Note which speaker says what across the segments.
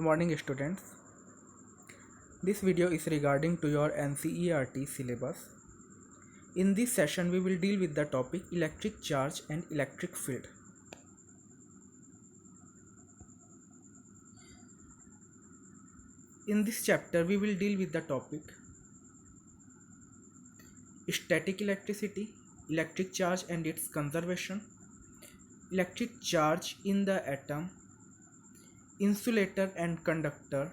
Speaker 1: morning students. This video is regarding to your NCERT syllabus. In this session we will deal with the topic electric charge and electric field. In this chapter we will deal with the topic static electricity, electric charge and its conservation, electric charge in the atom, insulator and conductor,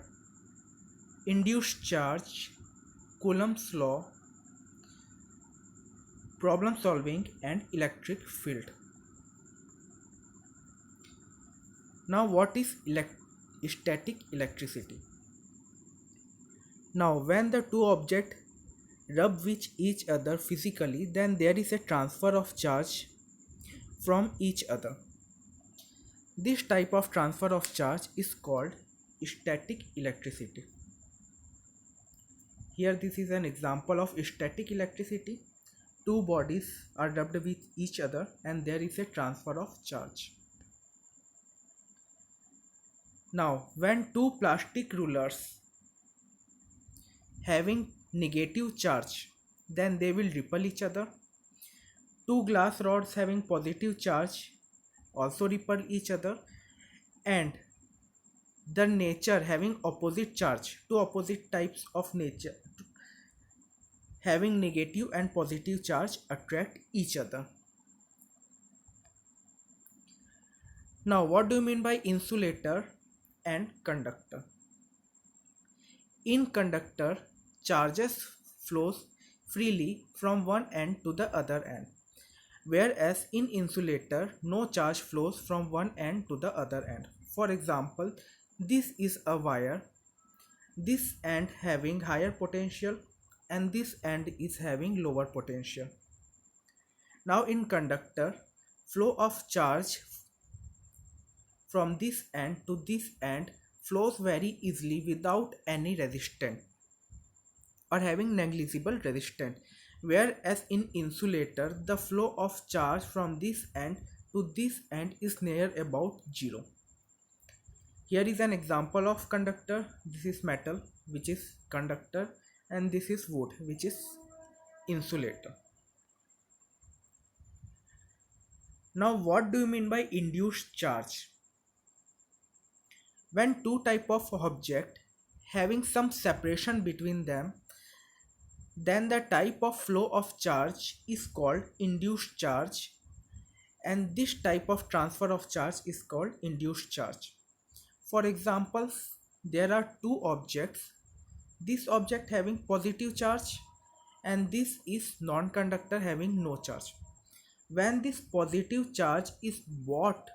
Speaker 1: induced charge, Coulomb's law, problem solving and electric field. Now what is static electricity? Now when the two objects rub with each other physically, then there is a transfer of charge from each other. This type of transfer of charge is called static electricity. Here this is an example of static electricity. Two bodies are rubbed with each other and there is a transfer of charge. Now when two plastic rulers having negative charge, then they will repel each other. Two glass rods having positive charge also repel each other, and the nature having opposite charge, two opposite types of nature having negative and positive charge attract each other. Now what do you mean by insulator and conductor? In conductor, charges flows freely from one end to the other end, whereas in insulator no charge flows from one end to the other end. For example, this is a wire, this end having higher potential and this end is having lower potential. Now in conductor, flow of charge from this end to this end flows very easily without any resistance or having negligible resistance, whereas in insulator the flow of charge from this end to this end is near about zero. Here is an example of conductor. This is metal, which is conductor, and this is wood, which is insulator. Now what do you mean by induced charge? When two type of object having some separation between them, then the type of flow of charge is called induced charge, and this type of transfer of charge is called induced charge. For example, there are two objects, this object having positive charge and this is non-conductor having no charge. When this positive charge is brought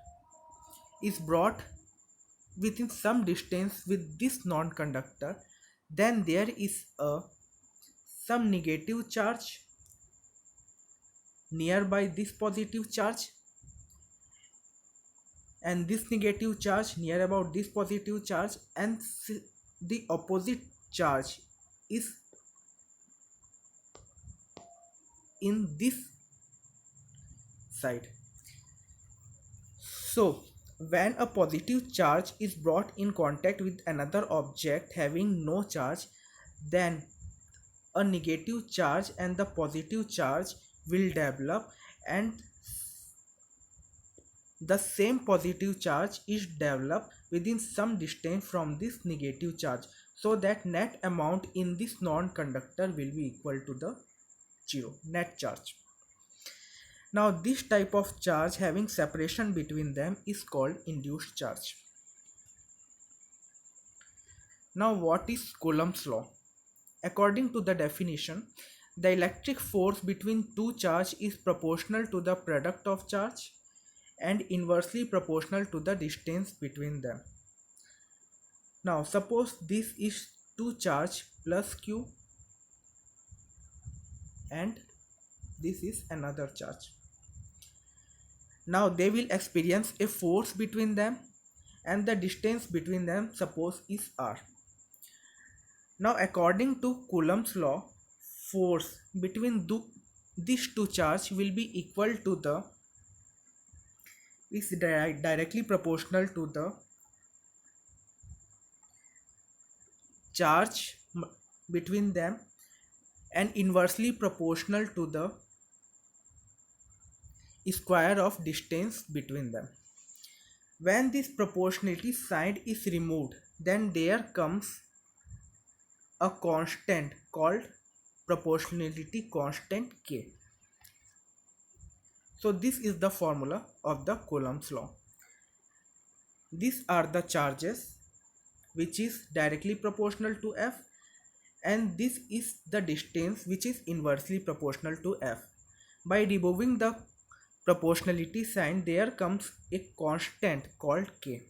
Speaker 1: within some distance with this non-conductor, then there is some negative charge nearby this positive charge, and this negative charge near about this positive charge, and the opposite charge is in this side. So when a positive charge is brought in contact with another object having no charge, then a negative charge and the positive charge will develop, and the same positive charge is developed within some distance from this negative charge, so that net amount in this non-conductor will be equal to the zero, net charge. Now this type of charge having separation between them is called induced charge. Now what is Coulomb's law? According to the definition, the electric force between two charges is proportional to the product of charge and inversely proportional to the distance between them. Now suppose this is two charge plus Q and this is another charge. Now they will experience a force between them and the distance between them suppose is R. Now according to Coulomb's law, force between these two charges will be equal to the is directly proportional to the charge between them and inversely proportional to the square of distance between them. When this proportionality sign is removed, then there comes a constant called proportionality constant K. So this is the formula of the Coulomb's law. These are the charges which is directly proportional to F, and this is the distance which is inversely proportional to F. By removing the proportionality sign, there comes a constant called K.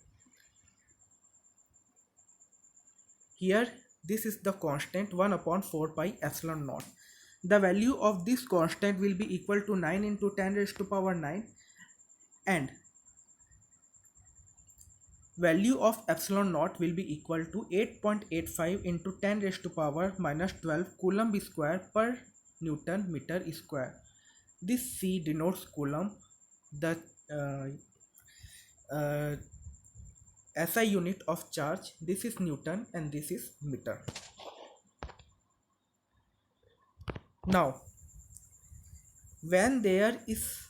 Speaker 1: Here this is the constant 1 upon 4 pi epsilon naught. The value of this constant will be equal to 9 into 10 raised to power 9, and value of epsilon naught will be equal to 8.85 into 10 raised to power minus 12 coulomb square per Newton meter square. This C denotes coulomb. The SI unit of charge, this is Newton and this is meter. Now, when there is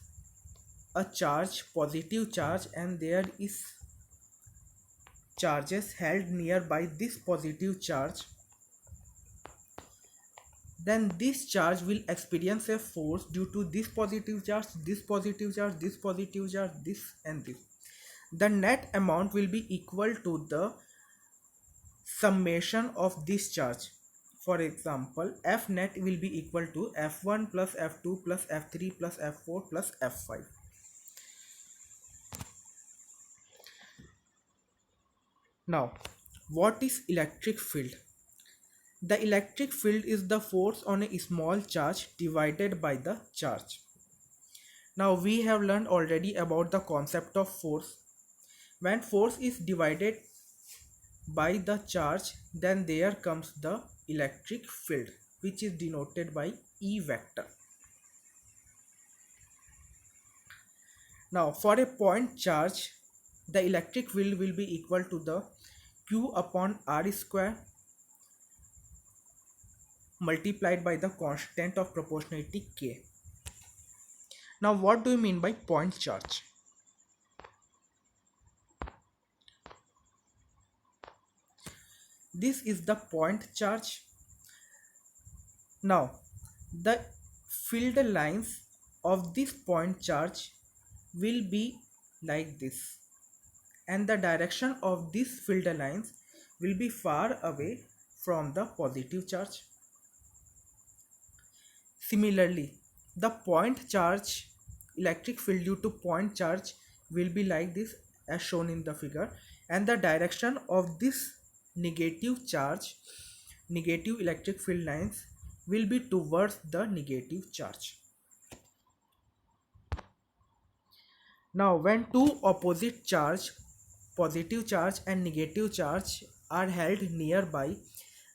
Speaker 1: a charge, positive charge, and there is charges held nearby this positive charge, then this charge will experience a force due to this positive charge, this positive charge, this positive charge, this and this. The net amount will be equal to the summation of this charge. For example, F net will be equal to F1 plus F2 plus F3 plus F4 plus F5. Now, what is electric field? The electric field is the force on a small charge divided by the charge. Now we have learned already about the concept of force. When force is divided by the charge, then there comes the electric field, which is denoted by E vector. Now for a point charge, the electric field will be equal to the Q upon R square multiplied by the constant of proportionality K. Now what do you mean by point charge? This is the point charge. Now the field lines of this point charge will be like this, and the direction of these field lines will be far away from the positive charge. Similarly, the point charge electric field due to point charge will be like this as shown in the figure, and the direction of this negative charge, negative electric field lines will be towards the negative charge. Now when two opposite charge, positive charge and negative charge, are held nearby,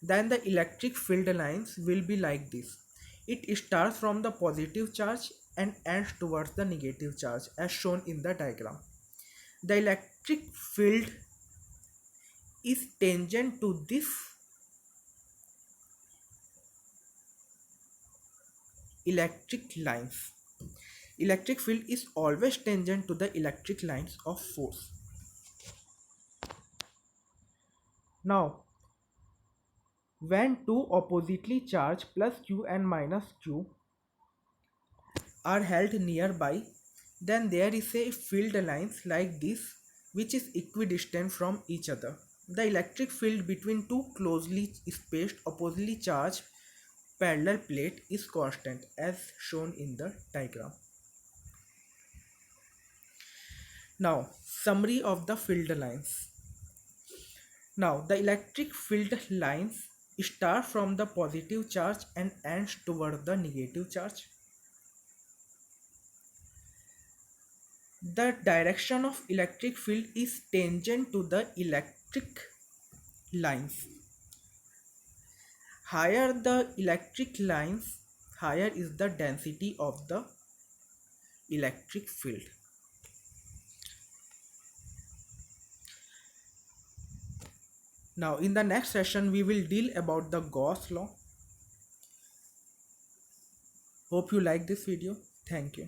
Speaker 1: then the electric field lines will be like this. It starts from the positive charge and ends towards the negative charge as shown in the diagram. The electric field is tangent to this electric lines. Electric field is always tangent to the electric lines of force. Now, when two oppositely charged plus Q and minus Q are held nearby, then there is a field lines like this which is equidistant from each other. The electric field between two closely spaced oppositely charged parallel plate is constant as shown in the diagram. Now, summary of the field lines. Now, the electric field lines start from the positive charge and ends toward the negative charge. The direction of electric field is tangent to the electric lines. Higher the electric lines, higher is the density of the electric field. Now in the next session we will deal about the Gauss law. Hope you like this video. Thank you.